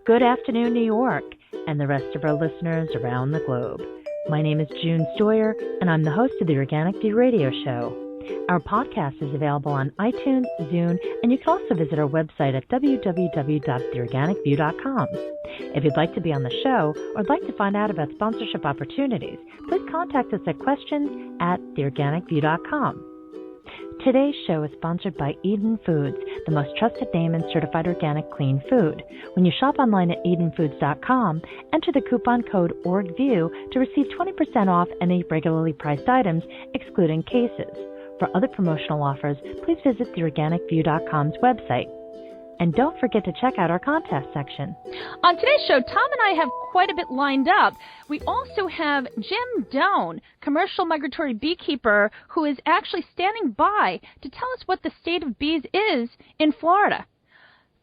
Good afternoon, New York, and the rest of our listeners around the globe. My name is June Stoyer, and I'm the host of the Organic View radio show. Our podcast is available on iTunes, Zune, and you can also visit our website at www.theorganicview.com. If you'd like to be on the show or would like to find out about sponsorship opportunities, please contact us at questions@theorganicview.com. Today's show is sponsored by Eden Foods, the most trusted name in certified organic clean food. When you shop online at EdenFoods.com, enter the coupon code ORGVIEW to receive 20% off any regularly priced items, excluding cases. For other promotional offers, please visit theorganicview.com's website. And don't forget to check out our contest section. On today's show, Tom and I have quite a bit lined up. We also have Jim Doan, commercial migratory beekeeper, who is actually standing by to tell us what the state of bees is in Florida.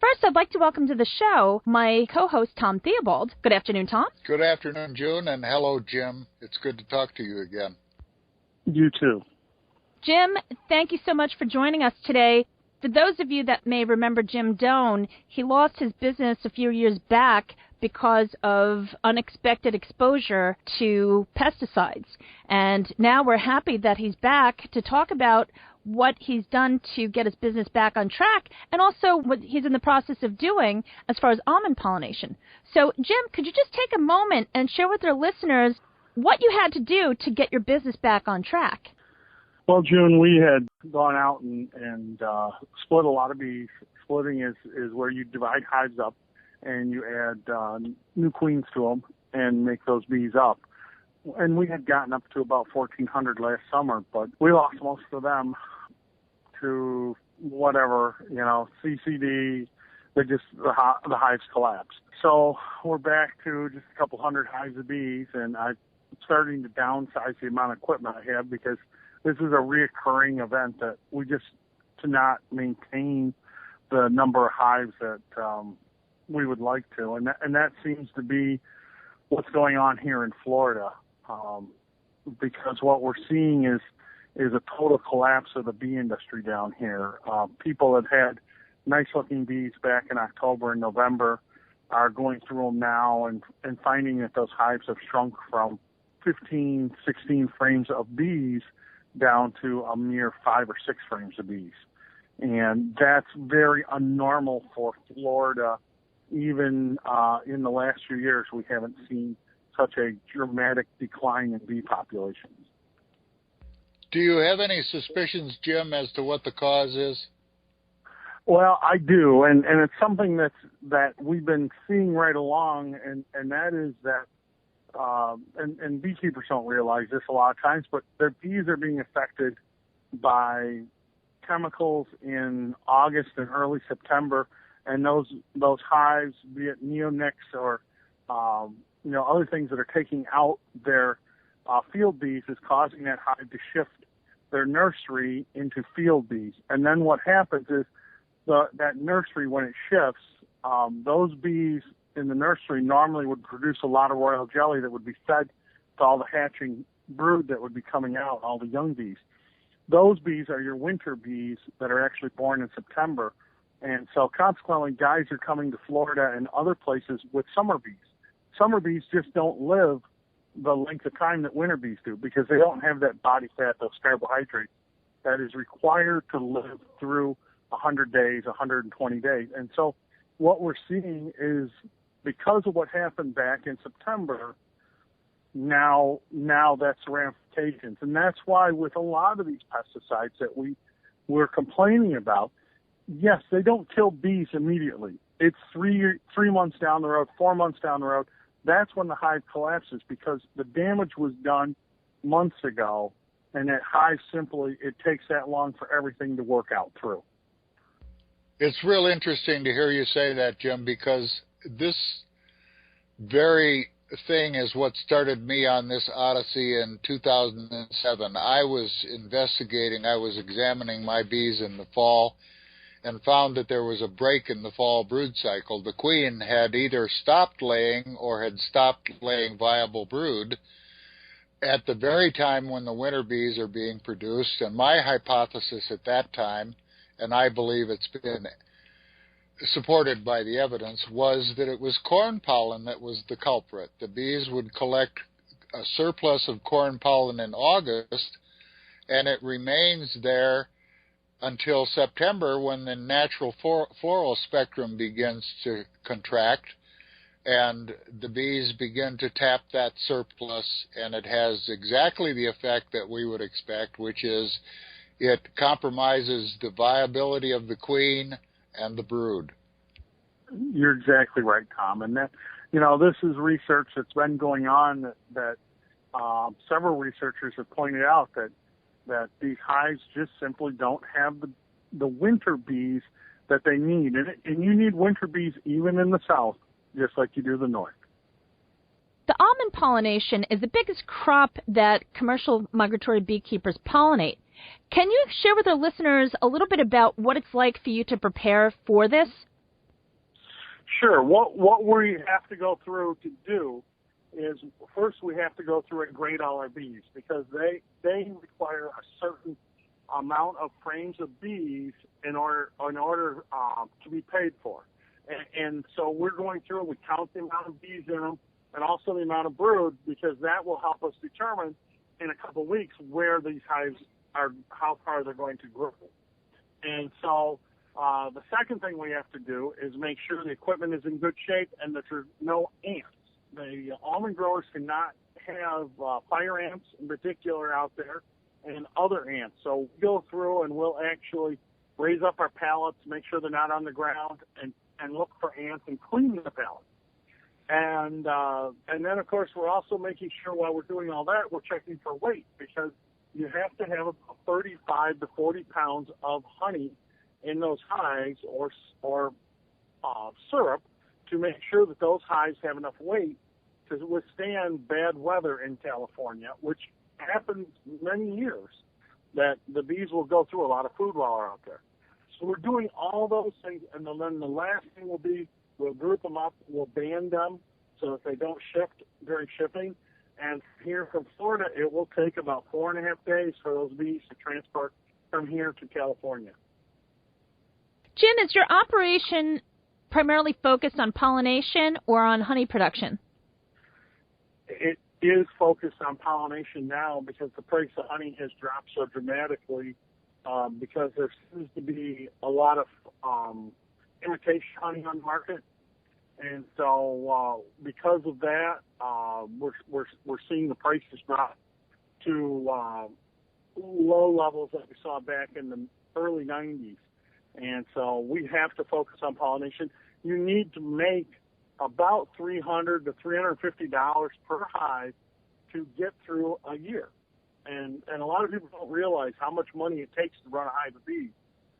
First, I'd like to welcome to the show my co-host, Tom Theobald. Good afternoon, Tom. Good afternoon, June, and hello, Jim. It's good to talk to you again. You too. Jim, thank you so much for joining us today. For those of you that may remember Jim Doan, he lost his business a few years back because of unexpected exposure to pesticides. And now we're happy that he's back to talk about what he's done to get his business back on track and also what he's in the process of doing as far as almond pollination. So, Jim, could you just take a moment and share with our listeners what you had to do to get your business back on track? Well, June, we had gone out and split a lot of bees. Splitting is where you divide hives up and you add new queens to them and make those bees up. And we had gotten up to about 1,400 last summer, but we lost most of them to whatever, CCD. The hives collapsed. So we're back to just a couple hundred hives of bees, and I'm starting to downsize the amount of equipment I have because this is a reoccurring event that we just cannot maintain the number of hives that we would like to. And that seems to be what's going on here in Florida, because what we're seeing is a total collapse of the bee industry down here. People that had nice-looking bees back in October and November are going through them now and finding that those hives have shrunk from 15, 16 frames of bees down to a mere 5 or 6 frames of bees. And that's very unnormal for Florida. Even in the last few years, we haven't seen such a dramatic decline in bee populations. Do you have any suspicions, Jim, as to what the cause is? Well, I do, and it's something that we've been seeing right along, and that is that and beekeepers don't realize this a lot of times, but their bees are being affected by chemicals in August and early September, and those hives, be it neonics or other things that are taking out their field bees, is causing that hive to shift their nursery into field bees. And then what happens is that nursery, when it shifts, those bees in the nursery normally would produce a lot of royal jelly that would be fed to all the hatching brood that would be coming out, all the young bees. Those bees are your winter bees that are actually born in September. And so consequently, guys are coming to Florida and other places with summer bees. Summer bees just don't live the length of time that winter bees do because they don't have that body fat, those carbohydrates that is required to live through 100 days, 120 days. And so what we're seeing is, because of what happened back in September, now that's ramifications. And that's why with a lot of these pesticides that we're complaining about, yes, they don't kill bees immediately. It's 3 months down the road, 4 months down the road. That's when the hive collapses because the damage was done months ago, and that hive it takes that long for everything to work out through. It's real interesting to hear you say that, Jim, because this very thing is what started me on this odyssey in 2007. I was examining my bees in the fall and found that there was a break in the fall brood cycle. The queen had either stopped laying or had stopped laying viable brood at the very time when the winter bees are being produced. And my hypothesis at that time, and I believe it's been supported by the evidence, was that it was corn pollen that was the culprit. The bees would collect a surplus of corn pollen in August, and it remains there until September, when the natural floral spectrum begins to contract, and the bees begin to tap that surplus, and it has exactly the effect that we would expect, which is it compromises the viability of the queen and the brood. You're exactly right, Tom. And that, this is research that's been going on that several researchers have pointed out that these hives just simply don't have the winter bees that they need. And you need winter bees even in the south, just like you do the north. The almond pollination is the biggest crop that commercial migratory beekeepers pollinate. Can you share with our listeners a little bit about what it's like for you to prepare for this? Sure. What we have to go through to do is, first we have to go through and grade all our bees, because they require a certain amount of frames of bees in order to be paid for. And so we're going through and we count the amount of bees in them and also the amount of brood, because that will help us determine in a couple of weeks where these hives are, how far they're going to grow. And so the second thing we have to do is make sure the equipment is in good shape and that there's no ants. The almond growers cannot have fire ants in particular out there and other ants. So we go through and we'll actually raise up our pallets, make sure they're not on the ground, and look for ants and clean the pallets. And then, of course, we're also making sure while we're doing all that, we're checking for weight, because you have to have about 35 to 40 pounds of honey in those hives or syrup to make sure that those hives have enough weight to withstand bad weather in California, which happens many years, that the bees will go through a lot of food while they're out there. So we're doing all those things, and then the last thing will be we'll group them up, we'll band them so that they don't shift during shipping. And here from Florida, it will take about 4.5 days for those bees to transport from here to California. Jim, is your operation primarily focused on pollination or on honey production? It is focused on pollination now, because the price of honey has dropped so dramatically, because there seems to be a lot of imitation honey on the market. And so because of that, we're seeing the prices drop to low levels that we saw back in the early 90s. And so we have to focus on pollination. You need to make about $300 to $350 per hive to get through a year. And a lot of people don't realize how much money it takes to run a hive of bees.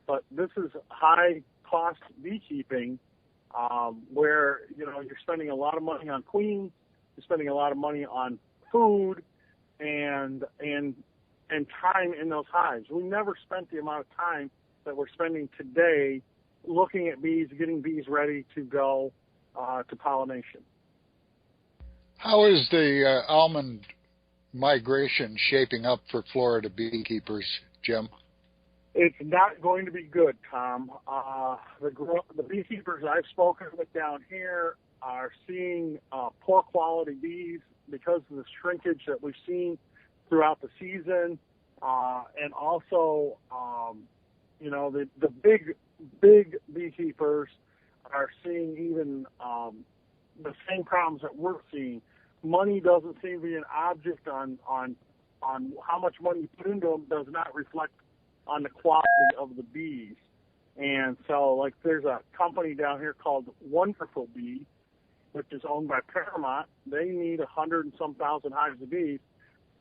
But this is high-cost beekeeping, where, you're spending a lot of money on queens, you're spending a lot of money on food, and time in those hives. We never spent the amount of time that we're spending today looking at bees, getting bees ready to go to pollination. How is the almond migration shaping up for Florida beekeepers, Jim? It's not going to be good, Tom. The beekeepers I've spoken with down here are seeing poor quality bees because of the shrinkage that we've seen throughout the season, and also, the big beekeepers are seeing even the same problems that we're seeing. Money doesn't seem to be an object on how much money you put into them does not reflect on the quality of the bees. And so, like, there's a company down here called Wonderful Bee, which is owned by Paramount. They need 100 and some thousand hives of bees.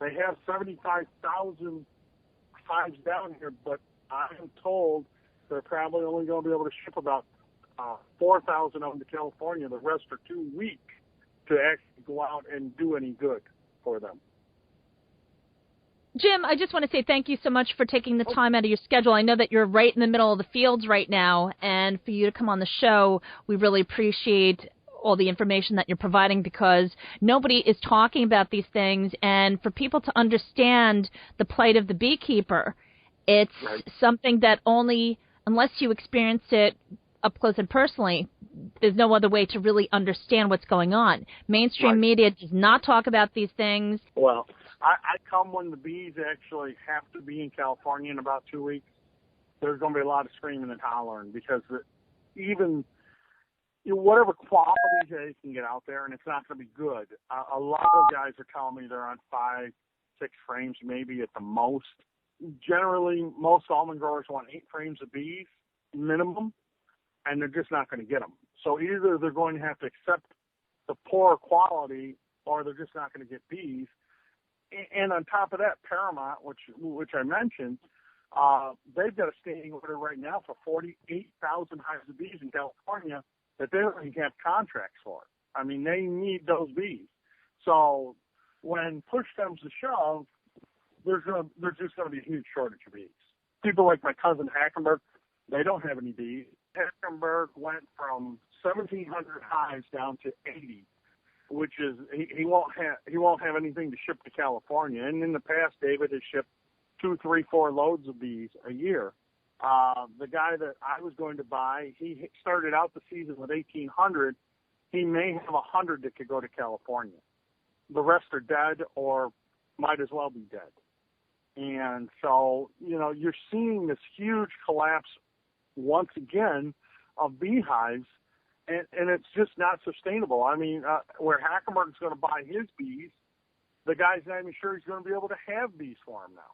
They have 75,000 hives down here, but I am told they're probably only going to be able to ship about 4,000 of them to California. The rest are too weak to actually go out and do any good for them. Jim, I just want to say thank you so much for taking the time out of your schedule. I know that you're right in the middle of the fields right now, and for you to come on the show, we really appreciate all the information that you're providing, because nobody is talking about these things, and for people to understand the plight of the beekeeper, it's something that only, unless you experience it up close and personally. There's no other way to really understand what's going on. Mainstream media does not talk about these things. Well, I come when the bees actually have to be in California in about 2 weeks. There's going to be a lot of screaming and hollering because even whatever quality they can get out there, and it's not going to be good. A lot of guys are telling me they're on 5, 6 frames, maybe at the most. Generally, most almond growers want 8 frames of bees minimum, and they're just not going to get them. So either they're going to have to accept the poor quality, or they're just not going to get bees. And on top of that, Paramount, which I mentioned, they've got a standing order right now for 48,000 hives of bees in California that they don't even have contracts for. I mean, they need those bees. So when push comes to shove, there's just going to be a huge shortage of bees. People like my cousin Hackenberg, they don't have any bees. Hackenberg went from 1,700 hives down to 80, which is he won't have anything to ship to California. And in the past, David has shipped 2, 3, 4 loads of bees a year. The guy that I was going to buy, he started out the season with 1,800. He may have 100 that could go to California. The rest are dead or might as well be dead. And so, you're seeing this huge collapse once again of beehives, and it's just not sustainable. I mean, where Hackenberg's going to buy his bees, the guy's not even sure he's going to be able to have bees for him now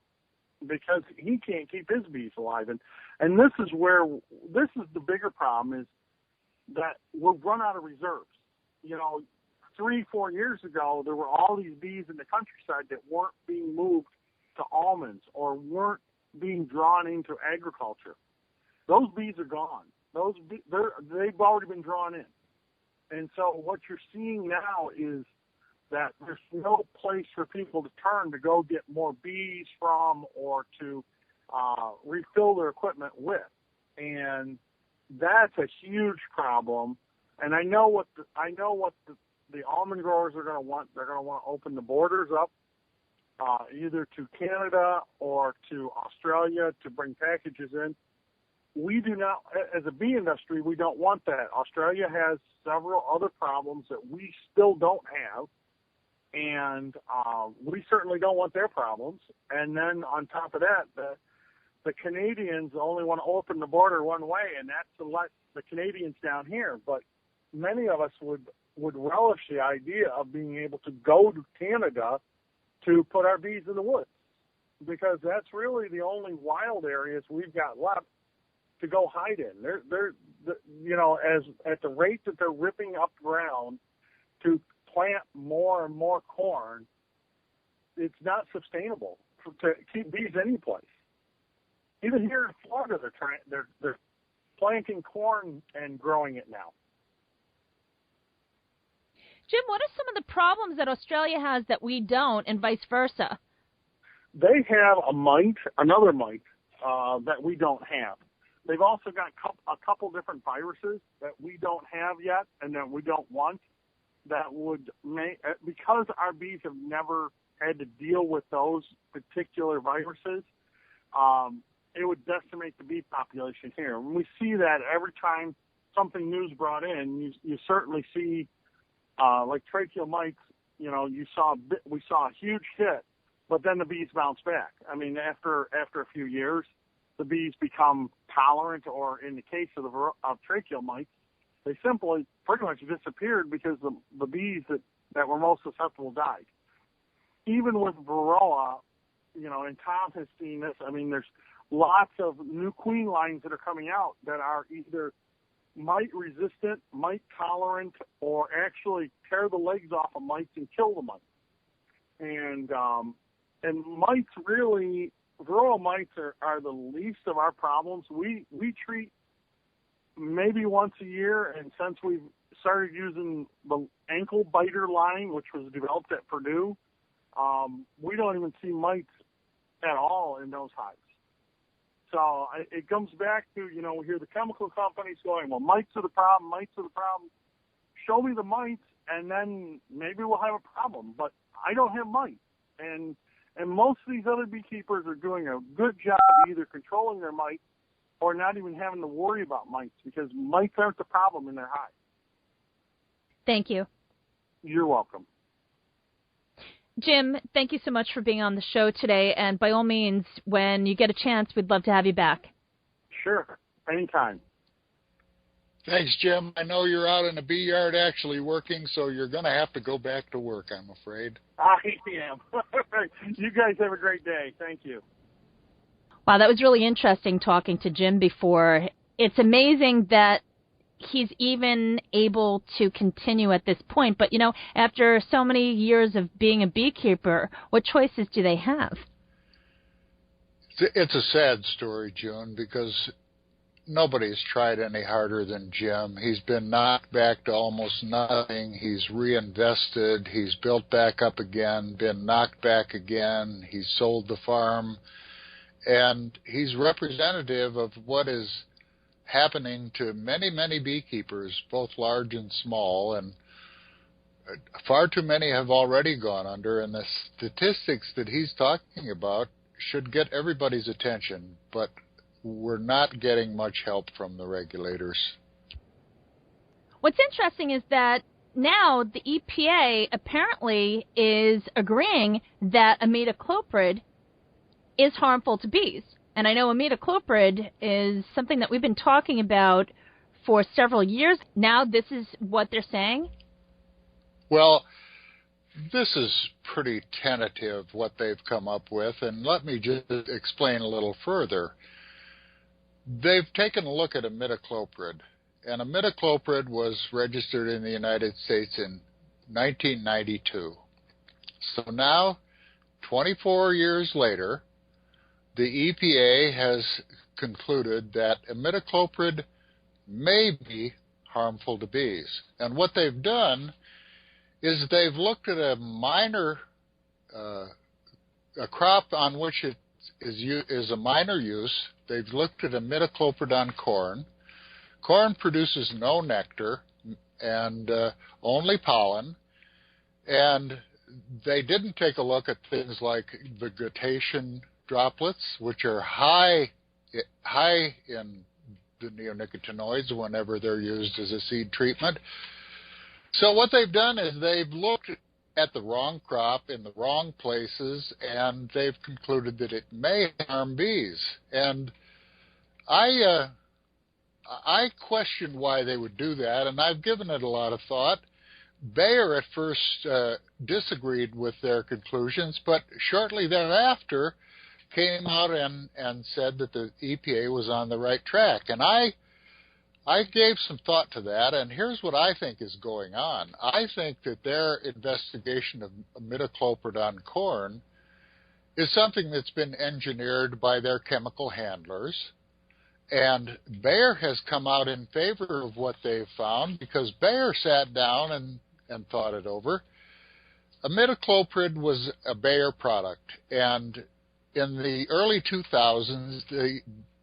because he can't keep his bees alive. And this is the bigger problem, is that we've run out of reserves. 3, 4 years ago, there were all these bees in the countryside that weren't being moved to almonds or weren't being drawn into agriculture. Those bees are gone. They've already been drawn in. And so what you're seeing now is that there's no place for people to turn to go get more bees from or to refill their equipment with. And that's a huge problem. And I know what the almond growers are going to want. They're going to want to open the borders up, either to Canada or to Australia to bring packages in. We do not, as a bee industry, we don't want that. Australia has several other problems that we still don't have, and we certainly don't want their problems. And then on top of that, the Canadians only want to open the border one way, and that's to let the Canadians down here. But many of us would relish the idea of being able to go to Canada to put our bees in the woods, because that's really the only wild areas we've got left to go hide in. They're as at the rate that they're ripping up ground to plant more and more corn, it's not sustainable to keep bees any place. Even here in Florida, they're planting corn and growing it now. Jim, what are some of the problems that Australia has that we don't, and vice versa? They have another mite that we don't have. They've also got a couple different viruses that we don't have yet and that we don't want, that would because our bees have never had to deal with those particular viruses, it would decimate the bee population here. And we see that every time something new's brought in. You certainly see, like tracheal mites, we saw a huge hit, but then the bees bounce back. I mean, after a few years, the bees become tolerant, or in the case of tracheal mites, they simply pretty much disappeared because the bees that were most susceptible died. Even with Varroa, and Tom has seen this, I mean, there's lots of new queen lines that are coming out that are either mite resistant, mite tolerant, or actually tear the legs off of mites and kill the mites. And mites really, Varroa mites are the least of our problems. We treat maybe once a year, and since we've started using the ankle biter line, which was developed at Purdue, we don't even see mites at all in those hives. So it comes back to, we hear the chemical companies going, well, mites are the problem, mites are the problem. Show me the mites, and then maybe we'll have a problem. But I don't have mites. And most of these other beekeepers are doing a good job either controlling their mites or not even having to worry about mites, because mites aren't the problem in their hive. Thank you. You're welcome. Jim, thank you so much for being on the show today. And by all means, when you get a chance, we'd love to have you back. Sure. Anytime. Thanks, Jim. I know you're out in the bee yard actually working, so you're going to have to go back to work, I'm afraid. I am. You guys have a great day. Thank you. Wow, that was really interesting talking to Jim before. It's amazing that he's even able to continue at this point. But, after so many years of being a beekeeper, what choices do they have? It's a sad story, June, because nobody's tried any harder than Jim. He's been knocked back to almost nothing. He's reinvested. He's built back up again, been knocked back again. He's sold the farm. And he's representative of what is happening to many, many beekeepers, both large and small. And far too many have already gone under. And the statistics that he's talking about should get everybody's attention. But we're not getting much help from the regulators. What's interesting is that now the EPA apparently is agreeing that imidacloprid is harmful to bees. And I know imidacloprid is something that we've been talking about for several years. Now this is what they're saying? Well, this is pretty tentative, what they've come up with. And let me just explain a little further. They've taken a look at imidacloprid, and imidacloprid was registered in the United States in 1992. So now, 24 years later, the EPA has concluded that imidacloprid may be harmful to bees. And what they've done is they've looked at a crop on which it is a minor use. They've looked at imidacloprid on corn. Corn produces no nectar and only pollen. And they didn't take a look at things like vegetation droplets, which are high in the neonicotinoids whenever they're used as a seed treatment. So what they've done is they've looked at the wrong crop in the wrong places, and they've concluded that it may harm bees. And I question why they would do that, and I've given it a lot of thought. Bayer at first disagreed with their conclusions, but shortly thereafter came out and said that the EPA was on the right track. And I gave some thought to that, and here's what I think is going on. I think that their investigation of imidacloprid on corn is something that's been engineered by their chemical handlers. And Bayer has come out in favor of what they've found because Bayer sat down and thought it over. Imidacloprid was a Bayer product, and in the early 2000s, the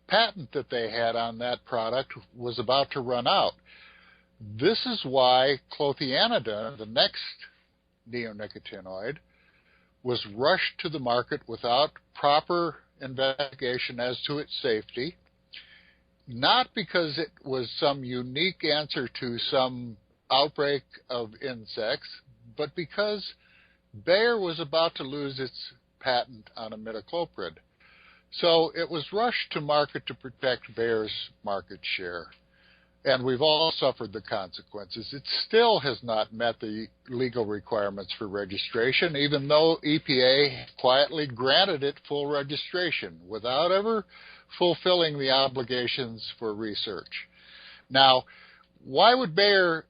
patent that they had on that product was about to run out. This is why clothianidin, the next neonicotinoid, was rushed to the market without proper investigation as to its safety, not because it was some unique answer to some outbreak of insects, but because Bayer was about to lose its patent on imidacloprid. So it was rushed to market to protect Bayer's market share. And we've all suffered the consequences. It still has not met the legal requirements for registration, even though EPA quietly granted it full registration without ever fulfilling the obligations for research. Now, why would Bayer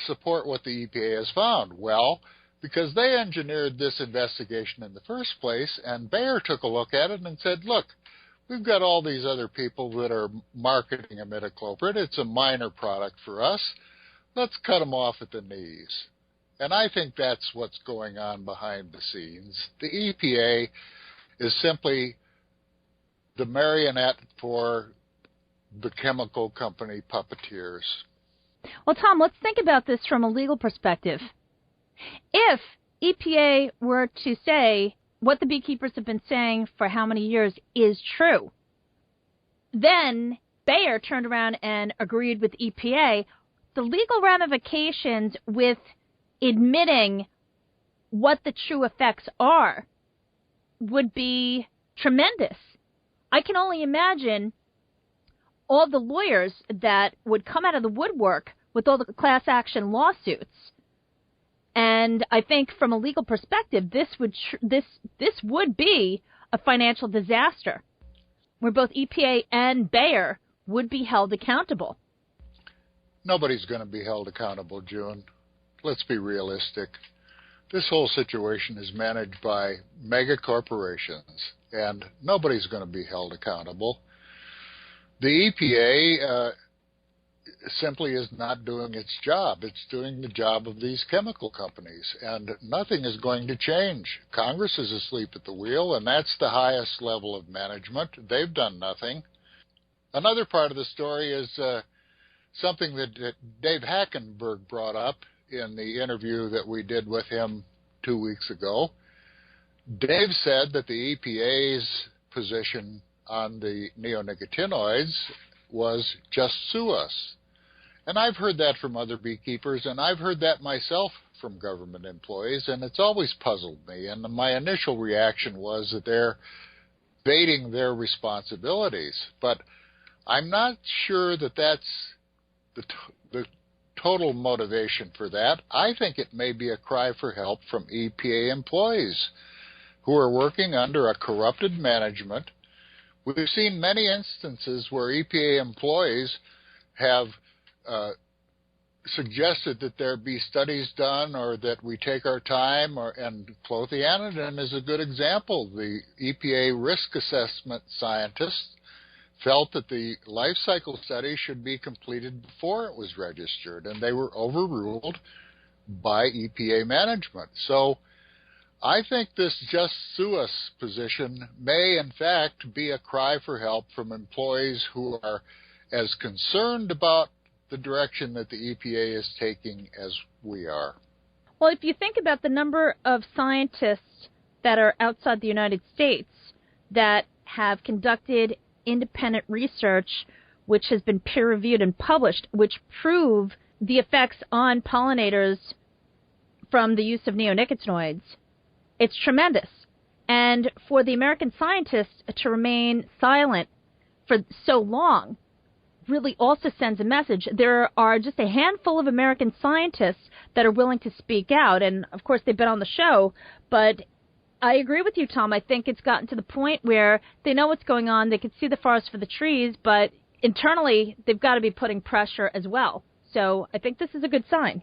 support what the EPA has found? Well, because they engineered this investigation in the first place, and Bayer took a look at it and said, look, we've got all these other people that are marketing imidacloprid. It's a minor product for us. Let's cut them off at the knees. And I think that's what's going on behind the scenes. The EPA is simply the marionette for the chemical company puppeteers. Well, Tom, let's think about this from a legal perspective. If EPA were to say what the beekeepers have been saying for how many years is true, then Bayer turned around and agreed with EPA, the legal ramifications with admitting what the true effects are would be tremendous. I can only imagine all the lawyers that would come out of the woodwork with all the class action lawsuits. And I think from a legal perspective, this would be a financial disaster where both EPA and Bayer would be held accountable. Nobody's going to be held accountable, June. Let's be realistic. This whole situation is managed by mega corporations, and nobody's going to be held accountable. The EPA simply is not doing its job. It's doing the job of these chemical companies, and nothing is going to change. Congress is asleep at the wheel, and that's the highest level of management. They've done nothing. Another part of the story is something that Dave Hackenberg brought up in the interview that we did with him 2 weeks ago. Dave said that the EPA's position on the neonicotinoids was just sue us. And I've heard that from other beekeepers, and I've heard that myself from government employees, and it's always puzzled me. And my initial reaction was that they're evading their responsibilities. But I'm not sure that that's the total motivation for that. I think it may be a cry for help from EPA employees who are working under a corrupted management. We've seen many instances where EPA employees have suggested that there be studies done or that we take our time, and clothianidin is a good example. The EPA risk assessment scientists felt that the life cycle study should be completed before it was registered, and they were overruled by EPA management. So I think this just sue us position may in fact be a cry for help from employees who are as concerned about the direction that the EPA is taking as we are. Well, if you think about the number of scientists that are outside the United States that have conducted independent research, which has been peer-reviewed and published, which prove the effects on pollinators from the use of neonicotinoids, it's tremendous. And for the American scientists to remain silent for so long really also sends a message. There are just a handful of American scientists that are willing to speak out, and of course they've been on the show, but I agree with you, Tom. I think it's gotten to the point where they know what's going on, they can see the forest for the trees, but internally they've got to be putting pressure as well. So I think this is a good sign.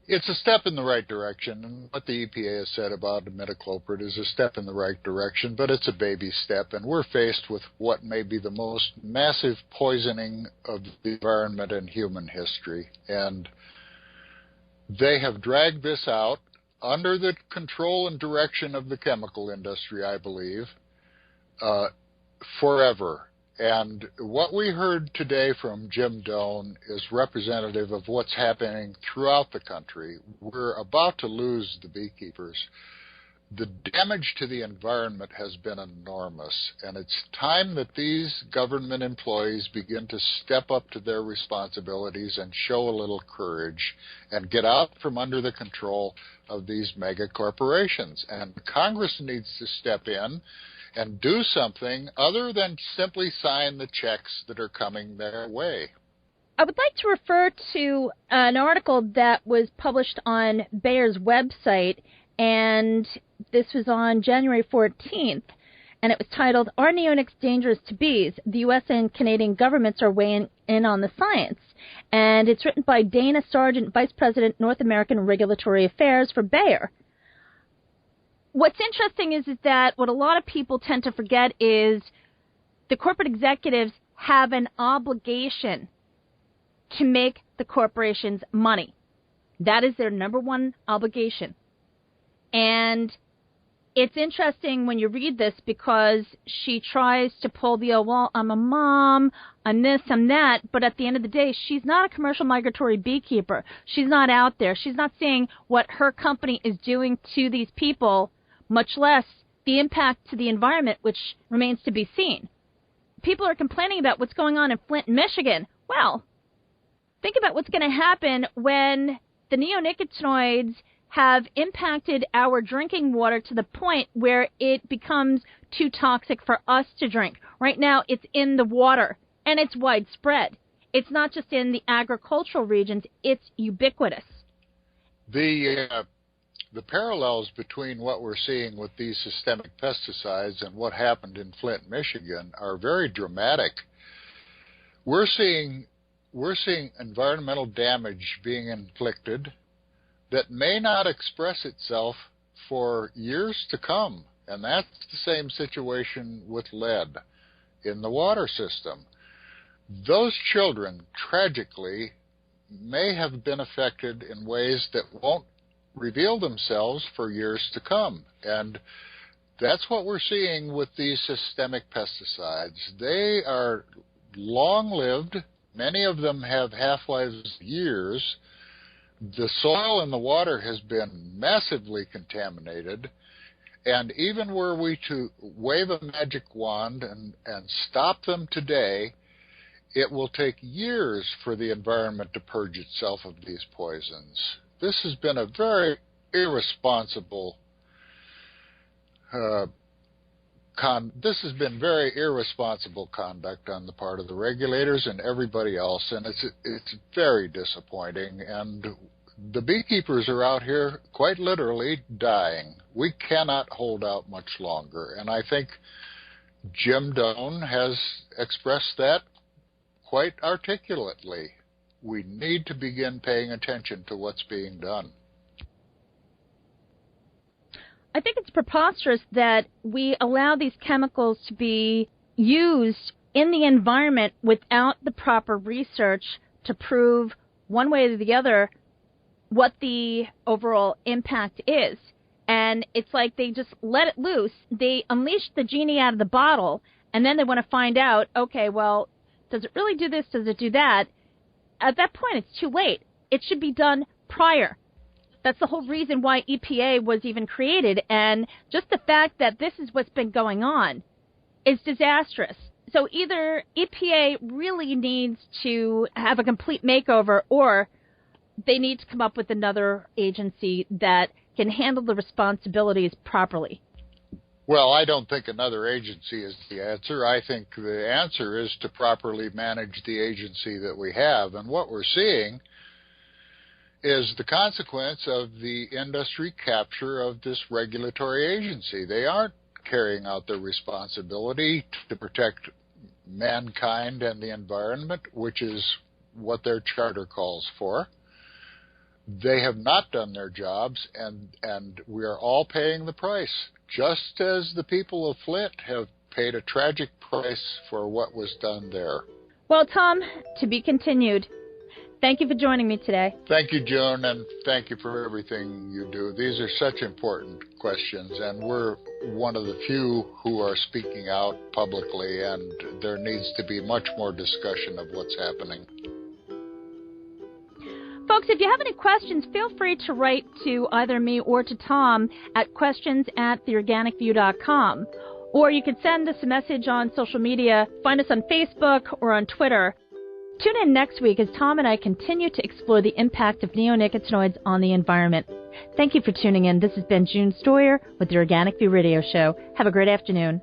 It's a step in the right direction, and what the EPA has said about imidacloprid is a step in the right direction, but it's a baby step, and we're faced with what may be the most massive poisoning of the environment in human history. And they have dragged this out under the control and direction of the chemical industry, I believe, forever. And what we heard today from Jim Doan is representative of what's happening throughout the country. We're about to lose the beekeepers. The damage to the environment has been enormous, and it's time that these government employees begin to step up to their responsibilities and show a little courage and get out from under the control of these mega corporations. And Congress needs to step in and do something other than simply sign the checks that are coming their way. I would like to refer to an article that was published on Bayer's website, and this was on January 14th, and it was titled, "Are Neonics Dangerous to Bees? The U.S. and Canadian governments are weighing in on the science." And it's written by Dana Sargent, Vice President, North American Regulatory Affairs for Bayer. What's interesting is that what a lot of people tend to forget is the corporate executives have an obligation to make the corporations money. That is their number one obligation. And it's interesting when you read this because she tries to pull the, oh, well, I'm a mom, I'm this, I'm that, but at the end of the day, she's not a commercial migratory beekeeper. She's not out there. She's not seeing what her company is doing to these people, much less the impact to the environment, which remains to be seen. people are complaining about what's going on in Flint, Michigan. Well, think about what's going to happen when the neonicotinoids have impacted our drinking water to the point where it becomes too toxic for us to drink. Right now, it's in the water, and it's widespread. It's not just in the agricultural regions, it's ubiquitous. The parallels between what we're seeing with these systemic pesticides and what happened in Flint, Michigan are very dramatic. We're seeing environmental damage being inflicted that may not express itself for years to come. And that's the same situation with lead in the water system. Those children, tragically, may have been affected in ways that won't reveal themselves for years to come. And that's what we're seeing with these systemic pesticides. They are long-lived. Many of them have half-lives of years. The soil and the water has been massively contaminated. And even were we to wave a magic wand and stop them today, it will take years for the environment to purge itself of these poisons. This has been a very irresponsible conduct on the part of the regulators and everybody else, and it's very disappointing. And the beekeepers are out here quite literally dying. We cannot hold out much longer, and I think Jim Doan has expressed that quite articulately. We need to begin paying attention to what's being done. I think it's preposterous that we allow these chemicals to be used in the environment without the proper research to prove one way or the other what the overall impact is. And it's like they just let it loose. They unleash the genie out of the bottle, and then they want to find out, okay, well, does it really do this? Does it do that? At that point, it's too late. It should be done prior. That's the whole reason why EPA was even created. And just the fact that this is what's been going on is disastrous. So either EPA really needs to have a complete makeover, or they need to come up with another agency that can handle the responsibilities properly. Well, I don't think another agency is the answer. I think the answer is to properly manage the agency that we have. And what we're seeing is the consequence of the industry capture of this regulatory agency. They aren't carrying out their responsibility to protect mankind and the environment, which is what their charter calls for. They have not done their jobs, and we are all paying the price, just as the people of Flint have paid a tragic price for what was done there. Well, Tom, to be continued. Thank you for joining me today. Thank you, June, and thank you for everything you do. These are such important questions, and we're one of the few who are speaking out publicly, and there needs to be much more discussion of what's happening. Folks, if you have any questions, feel free to write to either me or to Tom at questions@theorganicview.com. Or you can send us a message on social media. Find us on Facebook or on Twitter. Tune in next week as Tom and I continue to explore the impact of neonicotinoids on the environment. Thank you for tuning in. This has been June Stoyer with the Organic View Radio Show. Have a great afternoon.